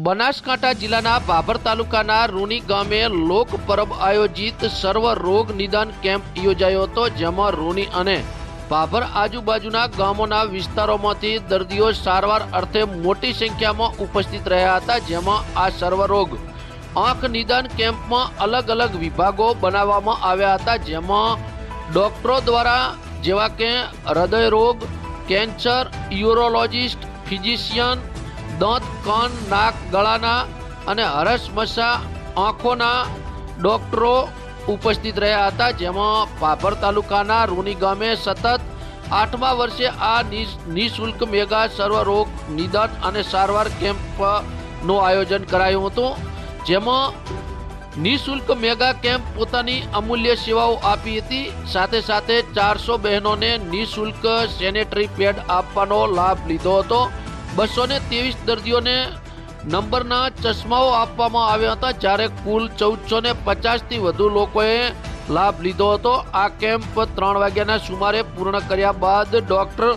બનાસકાંઠા જિલ્લાના ભાભર તાલુકાના રૂની ગામે લોક પરબ આયોજિત સર્વ રોગ નિદાન કેમ્પ યોજાયો હતો, જેમાં રૂની અને ભાભર આજુબાજુના ગામોના વિસ્તારોમાંથી દર્દીઓ સારવાર અર્થે મોટી સંખ્યામાં ઉપસ્થિત રહ્યા હતા। જેમાં આ સર્વ રોગ આંખ નિદાન કેમ્પમાં અલગ અલગ વિભાગો બનાવવામાં આવ્યા હતા, જેમાં ડોક્ટરો દ્વારા જેવા કે હૃદય રોગ, કેન્સર, યુરોલોજિસ્ટ, ફિઝિશિયન, दांत, कान, नाक, गळाना અને હરસમસા આંખોના ડોક્ટરો ઉપસ્થિત રહ્યા હતા। જેમાં ભાભર તાલુકાના રૂની ગામે સતત 8મા વર્ષે આ નિઃશુલ્ક મેગા સર્વ રોગ નિદાન અને સારવાર કેમ્પનું આયોજન કરાયું હતું, જેમાં નિઃશુલ્ક મેગા કેમ્પ પોતાની અમૂલ્ય સેવાઓ આપી હતી। સાથે સાથે 400 બહેનોને નિઃશુલ્ક સેનેટરી પેડ આપવાનો લાભ લીધો હતો। 223 દર્દીઓને નંબરના ચશ્માઓ આપવામાં આવ્યા હતા, જ્યારે કુલ 1450થી વધુ લોકોએ લાભ લીધો હતો। આ કેમ્પ 3 વાગ્યાના સુમારે પૂર્ણ કર્યા બાદ ડોક્ટર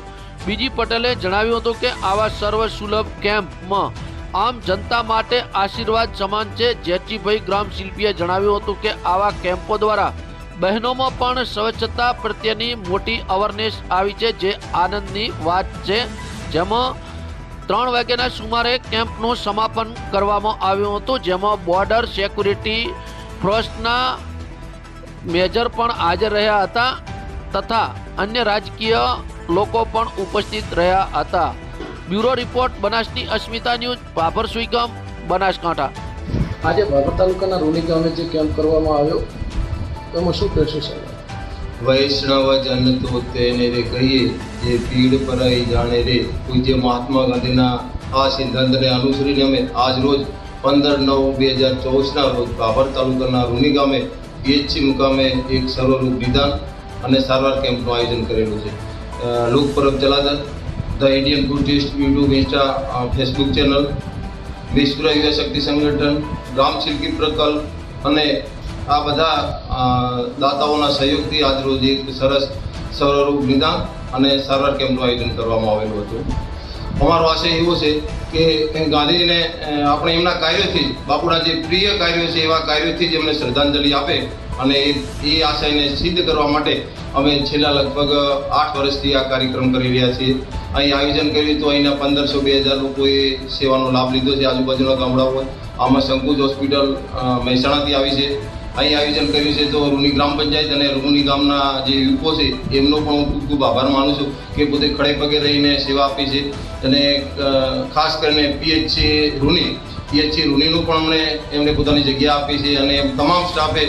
બીજી પટેલે જણાવ્યું હતું કે આવા સર્વ સુલભ કેમ્પમાં આમ જનતા માટે આશીર્વાદ સમાન છે। જેચીભાઈ ગ્રામ શિલ્પીએ જણાવ્યું હતું કે આવા કેમ્પો દ્વારા બહેનોમાં પણ સ્વચ્છતા પ્રત્યેની મોટી અવેરનેસ આવી છે, જે આનંદની વાત છે। જેમાં 3 વાગ્યાના સુમારે કેમ્પનું સમાપન કરવામાં આવ્યું હતું, જેમાં બોર્ડર સિક્યુરિટી ફોર્સના મેજર પણ હાજર રહ્યા હતા તથા અન્ય રાજકીય લોકો પણ ઉપસ્થિત રહ્યા હતા। બ્યુરો રિપોર્ટ બનાસની અસ્મિતા ન્યૂઝ, ભાભર સુઈગામ, બનાસકાંઠા। આજે ભાભર તાલુકાના રૂની ગામે જે કેમ્પ કરવામાં આવ્યો એમાં શું કહેશો સાહેબ? वैष्णव जन तो तेने रे कहिए ये पीड़ पराई जाने रे। पूज्य महात्मा गांधीना आ सिद्धांतने अनुसरीने અમે આજ રોજ 15/9/2024 રોજ ભાભર તાલુકાના રૂની ગામે પીએચસી મુકામે એક સર્વરોગ નિદાન અને સારવાર કેમ્પનું આયોજન કરેલું છે। લોક પરબ જલાદર, the Indian food taste YouTube, Insta, Facebook channel, વિશ્વ યુવા શક્તિ સંગઠન, ગ્રામ શિલ્પી પ્રકલ્પ અને આ બધા દાતાઓના સહયોગથી આજ રોજ એક સરસ સર્વરોગ નિદાન અને સારવાર કેમ્પનું આયોજન કરવામાં આવેલું હતું। અમારો આશય એવો છે કે ગાંધીજીને આપણે એમના કાર્યોથી, બાપુના જે પ્રિય કાર્યો છે એવા કાર્યોથી જ એમને શ્રદ્ધાંજલિ આપે અને એ આશયને સિદ્ધ કરવા માટે અમે છેલ્લા લગભગ 8 વર્ષથી આ કાર્યક્રમ કરી રહ્યા છીએ। અહીં આયોજન કર્યું તો અહીંના 1500-2000 લોકોએ સેવાનો લાભ લીધો છે આજુબાજુના ગામડાઓ। આમાં સંકુચ હોસ્પિટલ મહેસાણાથી આવી છે। અહીં આયોજન કર્યું છે તો રૂની ગ્રામ પંચાયત અને રૂની ગામના જે યુવકો છે એમનો પણ હું ખૂબ ખૂબ આભાર માનું છું કે પોતે ખડે પગે રહીને સેવા આપી છે। અને ખાસ કરીને પીએચસી રૂનીનું પણ એમને પોતાની જગ્યા આપી છે અને તમામ સ્ટાફે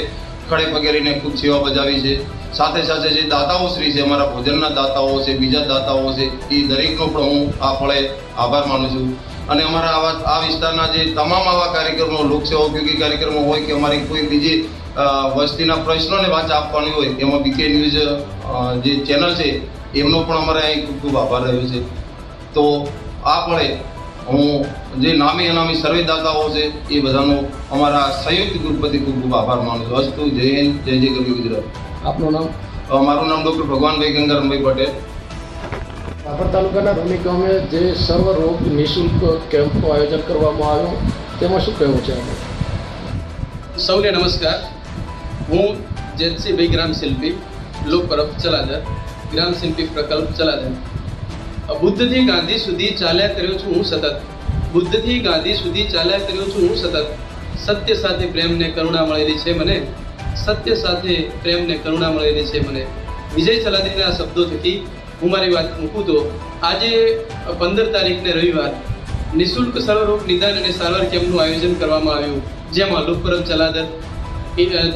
ખડે પગે રહીને ખૂબ સેવા બજાવી છે। સાથે સાથે જે દાતાઓ શ્રી છે, અમારા ભોજનના દાતાઓ છે, બીજા દાતાઓ છે, એ દરેકનો પણ હું આ પળે આભાર માનું છું। અને અમારા આ વિસ્તારના જે તમામ આવા કાર્યક્રમો, લોકસેવા ઉપયોગી કાર્યક્રમો હોય કે અમારી કોઈ બીજી વસ્તીના પ્રશ્નોને વાચા આપવાની હોય, એમાં બીકે ન્યૂઝ જે ચેનલ છે એમનો પણ અમારે અહીં ખૂબ ખૂબ આભાર રહ્યો છે। તો આ પળે હું જે નામી અનામી સર્વે દાતાઓ છે એ બધાનો અમારા સંયુક્ત ગ્રુપથી ખૂબ ખૂબ આભાર માનું છું। અસ્તુ, જય હિન્દ, જય જય ગરવી ગુજરાત। આપનું નામ? મારું નામ ડૉક્ટર ભગવાનભાઈ ગંગારામભાઈ પટેલ। ભાભર તાલુકાના રૂની ગામે જે સર્વ રોગ નિઃશુલ્ક કેમ્પનું આયોજન કરવામાં આવ્યું તેમાં શું કહેવું છે? સૌને નમસ્કાર। હું જેતસીભાઈ ગ્રામ શિલ્પી, લોક પરબ ચલાદર, ગ્રામ શિલ્પી પ્રકલ્પ ચલાદર। બુદ્ધથી ગાંધી સુધી ચાલ્યા કર્યો છું હું સતત, બુદ્ધથી ગાંધી સુધી ચાલ્યા કર્યો છું હું સતત। સત્ય સાથે પ્રેમને કરુણા મળેલી છે મને, સત્ય સાથે પ્રેમને કરુણા મળેલી છે મને। વિજય ચલાદરીના શબ્દો થકી હું મારી વાત મૂકું તો આજે 15 તારીખને રવિવાર નિઃશુલ્ક સર્વરોગ નિદાન અને સારવાર કેમ્પનું આયોજન કરવામાં આવ્યું, જેમાં લોક પરબ ચલાદર,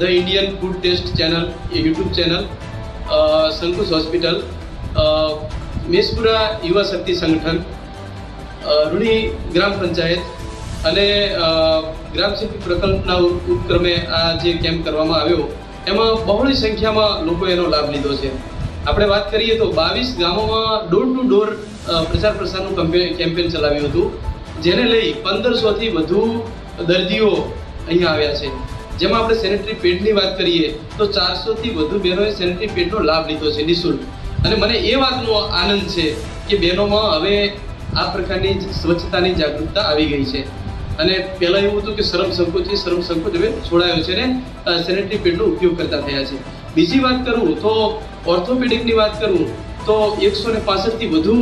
the Indian food taste channel, YouTube channel, સંકુશ હોસ્પિટલ, મેસપુરા યુવા શક્તિ સંગઠન, રૂની ગ્રામ પંચાયત અને ગ્રામ શિલ્પી પ્રકલ્પના ઉપક્રમે આ જે કેમ્પ કરવામાં આવ્યો એમાં બહોળી સંખ્યામાં લોકોએ એનો લાભ લીધો છે। આપણે વાત કરીએ તો 22 ગામોમાં ડોર ટુ ડોર પ્રચાર પ્રસારનું કેમ્પેન ચલાવ્યું હતું, જેને લઈ 1500થી વધુ દર્દીઓ અહીંયા આવ્યા છે। જેમાં આપણે સેનેટરી પેડની વાત કરીએ તો 400થી વધુ બહેનોએ સેનેટરી પેડનો લાભ લીધો છે નિઃશુલ્ક। અને મને એ વાતનો આનંદ છે કે બહેનોમાં હવે આ પ્રકારની સ્વચ્છતાની જાગૃતતા આવી ગઈ છે। અને પહેલાં એવું હતું કે શરમ સંકોચ હવે છોડાયો છે અને સેનેટરી પેડનો ઉપયોગ કરતા થયા છે. બીજી વાત કરું તો ઓર્થોપેડિકની વાત કરું તો 165થી વધુ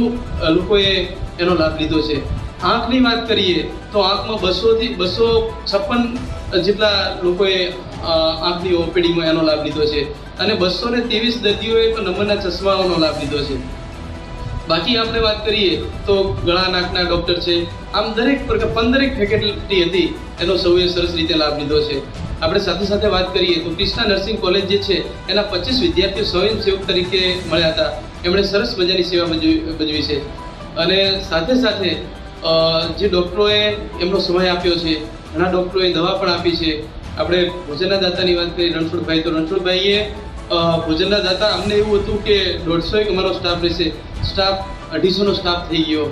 લોકોએ એનો લાભ લીધો છે. આંખની વાત કરીએ તો આંખમાં 200થી 256 જેટલા લોકોએ આંખની ઓપીડીમાં એનો લાભ લીધો છે અને 223 દર્દીઓએ તો નંબરના ચશ્માઓનો લાભ લીધો છે. બાકી આપણે વાત કરીએ તો ગળા નાકના ડૉક્ટર છે. આમ દરેક પ્રકાર 15 ફેકલ્ટી હતી એનો સૌએ સરસ રીતે લાભ લીધો છે. આપણે સાથે વાત કરીએ તો કૃષ્ણા નર્સિંગ કોલેજ જે છે એના 25 વિદ્યાર્થીઓ સ્વયંસેવક તરીકે મળ્યા હતા. એમણે સરસ મજાની સેવા ભજવી છે અને સાથે જે ડૉક્ટરોએ એમનો સમય આપ્યો છે, ઘણા ડૉક્ટરોએ દવા પણ આપી છે. આપણે ભોજનના દાતાની વાત કરીએ રણછોડભાઈ, તો રણછોડભાઈએ ભોજનના દાતા અમને એવું હતું કે 150 અમારો સ્ટાફ રહેશે, સ્ટાફ 250નો સ્ટાફ થઈ ગયો.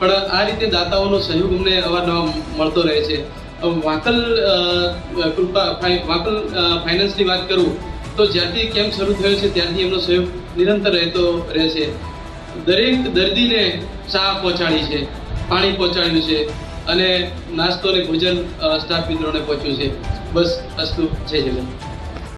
પણ આ રીતે દાતાઓનો સહયોગ અમને અવારનવાર મળતો રહે છે. વાંકલ ફાઇનાન્સની વાત કરું તો જ્યારથી કેમ્પ શરૂ થયો છે ત્યારથી એમનો સહયોગ નિરંતર રહેતો રહે છે. દરેક દર્દીને ચા પહોંચાડી છે, પાણી પહોંચાડ્યું છે અને નાસ્તો અને ભોજન સ્ટાફ મિત્રોને પહોંચ્યું છે. બસ અસ્તુ, જય જગન્નાથ.